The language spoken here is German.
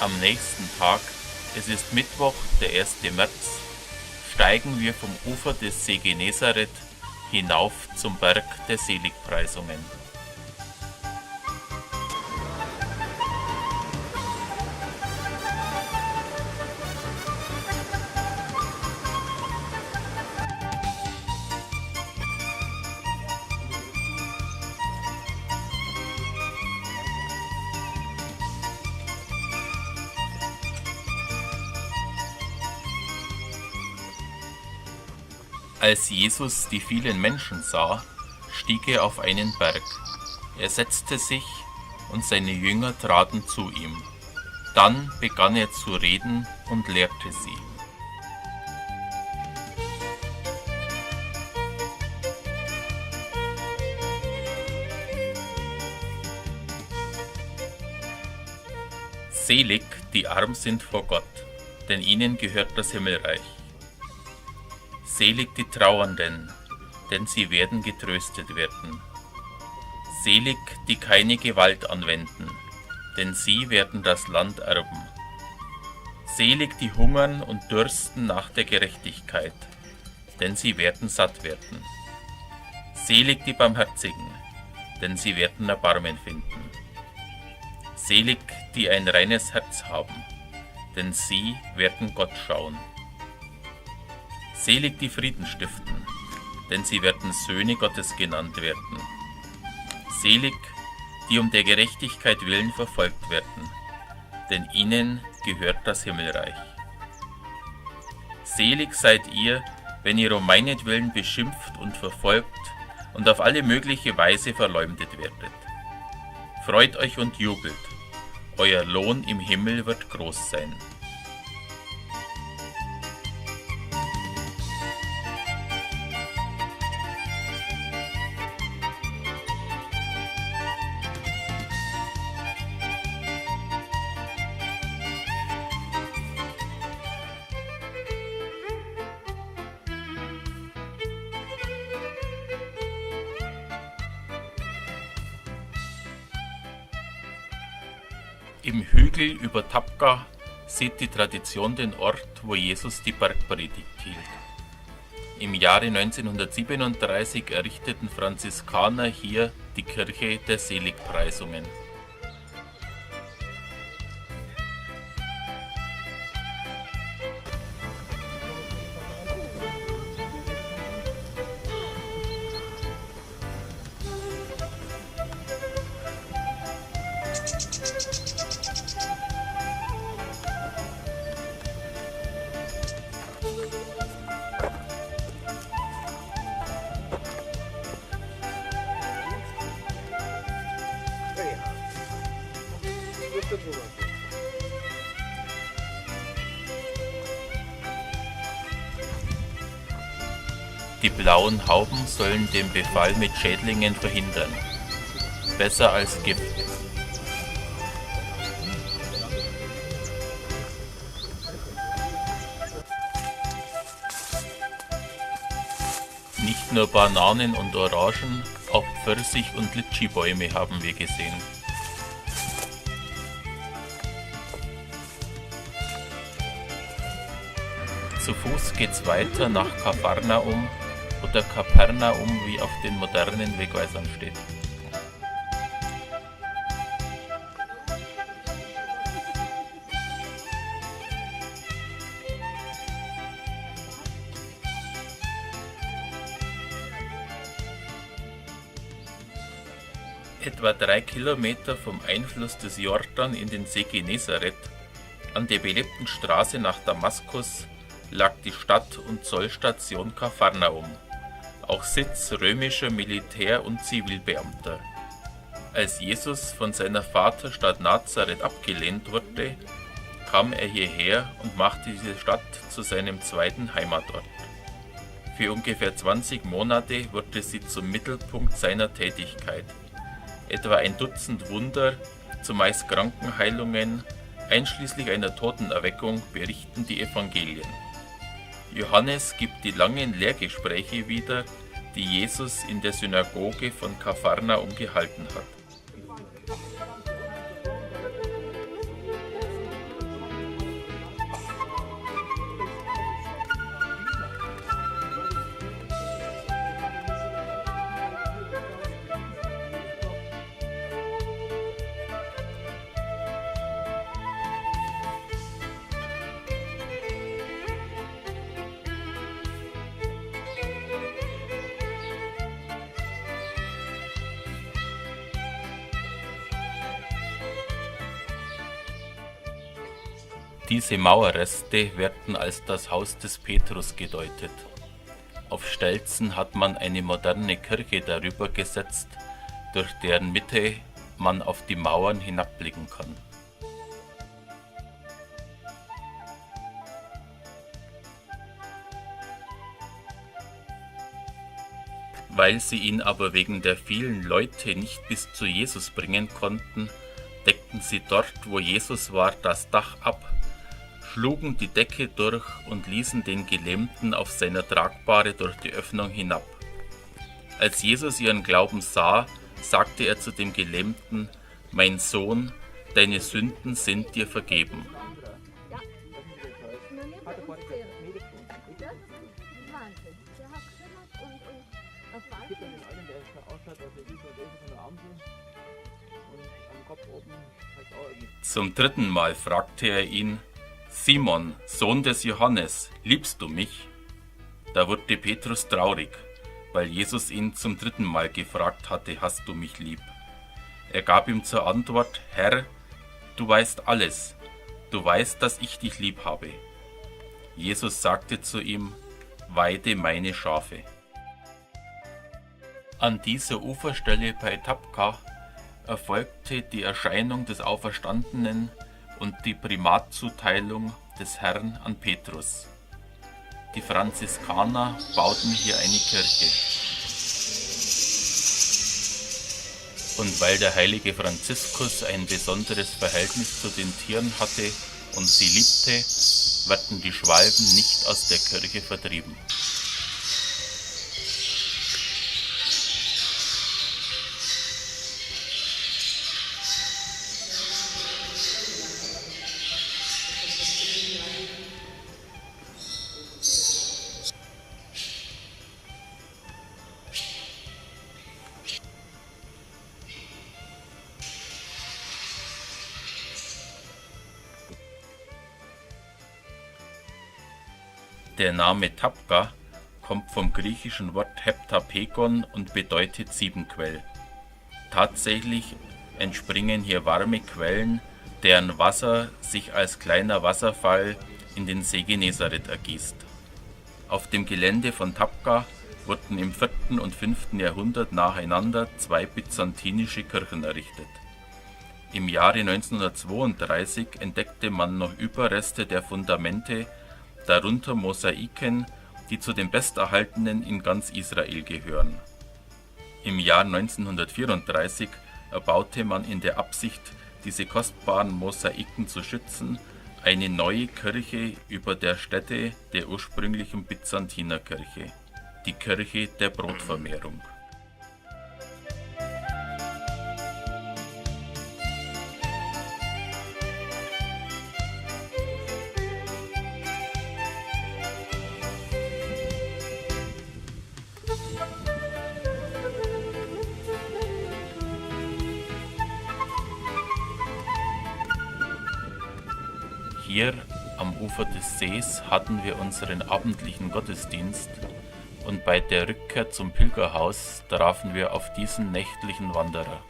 Am nächsten Tag, es ist Mittwoch, der 1. März, steigen wir vom Ufer des See Genezareth hinauf zum Berg der Seligpreisungen. Als Jesus die vielen Menschen sah, stieg er auf einen Berg. Er setzte sich und seine Jünger traten zu ihm. Dann begann er zu reden und lehrte sie. Selig, die arm sind vor Gott, denn ihnen gehört das Himmelreich. Selig die Trauernden, denn sie werden getröstet werden. Selig, die keine Gewalt anwenden, denn sie werden das Land erben. Selig die hungern und dürsten nach der Gerechtigkeit, denn sie werden satt werden. Selig die Barmherzigen, denn sie werden Erbarmen finden. Selig die ein reines Herz haben, denn sie werden Gott schauen. Selig die Frieden stiften, denn sie werden Söhne Gottes genannt werden. Selig, die um der Gerechtigkeit willen verfolgt werden, denn ihnen gehört das Himmelreich. Selig seid ihr, wenn ihr um meinetwillen beschimpft und verfolgt und auf alle mögliche Weise verleumdet werdet. Freut euch und jubelt, euer Lohn im Himmel wird groß sein. Im Hügel über Tabgha sieht die Tradition den Ort, wo Jesus die Bergpredigt hielt. Im Jahre 1937 errichteten Franziskaner hier die Kirche der Seligpreisungen. Die blauen Hauben sollen den Befall mit Schädlingen verhindern. Besser als Gift. Nicht nur Bananen und Orangen, auch Pfirsich- und Litschibäume haben wir gesehen. Zu Fuß geht's weiter nach Kapharnaum oder Kapernaum, wie auf den modernen Wegweisern steht. Etwa 3 Kilometer vom Einfluss des Jordan in den See Genezareth, an der belebten Straße nach Damaskus, lag die Stadt- und Zollstation Kapharnaum, auch Sitz römischer Militär- und Zivilbeamter. Als Jesus von seiner Vaterstadt Nazareth abgelehnt wurde, kam er hierher und machte diese Stadt zu seinem zweiten Heimatort. Für ungefähr 20 Monate wurde sie zum Mittelpunkt seiner Tätigkeit. Etwa ein Dutzend Wunder, zumeist Krankenheilungen, einschließlich einer Totenerweckung, berichten die Evangelien. Johannes gibt die langen Lehrgespräche wieder, die Jesus in der Synagoge von Kapharnaum gehalten hat. Diese Mauerreste werden als das Haus des Petrus gedeutet. Auf Stelzen hat man eine moderne Kirche darüber gesetzt, durch deren Mitte man auf die Mauern hinabblicken kann. Weil sie ihn aber wegen der vielen Leute nicht bis zu Jesus bringen konnten, deckten sie dort, wo Jesus war, das Dach ab, schlugen die Decke durch und ließen den Gelähmten auf seiner Tragbahre durch die Öffnung hinab. Als Jesus ihren Glauben sah, sagte er zu dem Gelähmten: Mein Sohn, deine Sünden sind dir vergeben. Zum dritten Mal fragte er ihn: Simon, Sohn des Johannes, liebst du mich? Da wurde Petrus traurig, weil Jesus ihn zum dritten Mal gefragt hatte: Hast du mich lieb? Er gab ihm zur Antwort: Herr, du weißt alles, du weißt, dass ich dich lieb habe. Jesus sagte zu ihm: Weide meine Schafe. An dieser Uferstelle bei Tabqa erfolgte die Erscheinung des Auferstandenen und die Primatzuteilung des Herrn an Petrus. Die Franziskaner bauten hier eine Kirche. Und weil der heilige Franziskus ein besonderes Verhältnis zu den Tieren hatte und sie liebte, werden die Schwalben nicht aus der Kirche vertrieben. Der Name Tabqa kommt vom griechischen Wort Heptapegon und bedeutet Siebenquell. Tatsächlich entspringen hier warme Quellen, deren Wasser sich als kleiner Wasserfall in den See Genezareth ergießt. Auf dem Gelände von Tabqa wurden im 4. und 5. Jahrhundert nacheinander 2 byzantinische Kirchen errichtet. Im Jahre 1932 entdeckte man noch Überreste der Fundamente, darunter Mosaiken, die zu den besterhaltenen in ganz Israel gehören. Im Jahr 1934 erbaute man in der Absicht, diese kostbaren Mosaiken zu schützen, eine neue Kirche über der Stätte der ursprünglichen Byzantinerkirche, die Kirche der Brotvermehrung. Hier am Ufer des Sees hatten wir unseren abendlichen Gottesdienst und bei der Rückkehr zum Pilgerhaus trafen wir auf diesen nächtlichen Wanderer.